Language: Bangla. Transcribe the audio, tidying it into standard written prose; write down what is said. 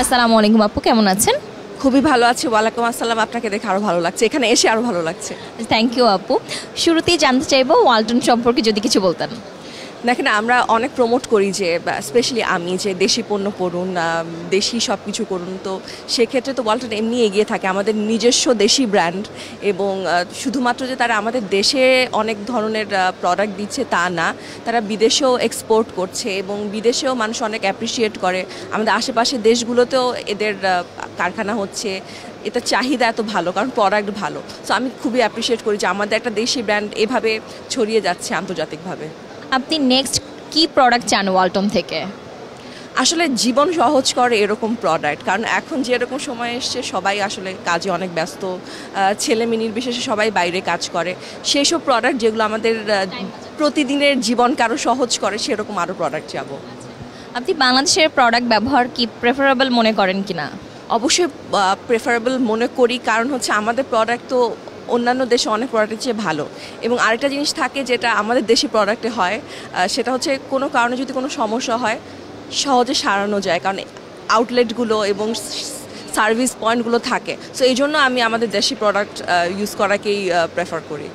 আসসালামু আলাইকুম আপু, কেমন আছেন? খুবই ভালো আছি। ওয়ালাইকুম আসসালাম। আপনাকে দেখে আরো ভালো লাগছে, এখানে এসে আরো ভালো লাগছে। থ্যাংক ইউ আপু। শুরুতেই জানতে চাইবো ওয়ালটন সম্পর্কে যদি কিছু বলতেন। দেখেন, আমরা অনেক প্রমোট করি যে স্পেশালি আমি যে দেশি পণ্য পড়ুন, দেশি সব কিছু করুন। তো সেক্ষেত্রে তো ওয়ালটন এমনি এগিয়ে থাকে, আমাদের নিজস্ব দেশি ব্র্যান্ড। এবং শুধুমাত্র যে তারা আমাদের দেশে অনেক ধরনের প্রোডাক্ট দিচ্ছে তা না, তারা বিদেশেও এক্সপোর্ট করছে এবং বিদেশেও মানুষ অনেক অ্যাপ্রিসিয়েট করে। আমাদের আশেপাশে দেশগুলোতেও এদের কারখানা হচ্ছে। এটা চাহিদা এত ভালো কারণ প্রোডাক্ট ভালো। সো আমি খুবই অ্যাপ্রিসিয়েট করি যে আমাদের একটা দেশি ব্র্যান্ড এভাবে ছড়িয়ে যাচ্ছে আন্তর্জাতিকভাবে। আপনি নেক্সট কি প্রোডাক্ট চান ওয়ালটন থেকে? আসলে জীবন সহজ করে এরকম প্রোডাক্ট, কারণ এখন যেরকম সময় এসছে সবাই আসলে কাজে অনেক ব্যস্ত, ছেলে মেয়ে নির্বিশেষে সবাই বাইরে কাজ করে। সেই সব প্রোডাক্ট যেগুলো আমাদের প্রতিদিনের জীবনকে আরও সহজ করে, সেরকম আরও প্রোডাক্ট যাব। আপনি বাংলাদেশের প্রোডাক্ট ব্যবহার কি প্রেফারেবল মনে করেন কিনা? অবশ্যই প্রেফারেবল মনে করি, কারণ হচ্ছে আমাদের প্রোডাক্ট তো অন্যান্য দেশে অনেক প্রোডাক্টের চেয়ে ভালো। এবং আরেকটা জিনিস থাকে যেটা আমাদের দেশি প্রোডাক্টে হয়, সেটা হচ্ছে কোনো কারণে যদি কোনো সমস্যা হয় সহজে সারানো যায়, কারণ আউটলেটগুলো এবং সার্ভিস পয়েন্টগুলো থাকে। সো এই জন্য আমি আমাদের দেশি প্রোডাক্ট ইউজ করাকেই প্রেফার করি।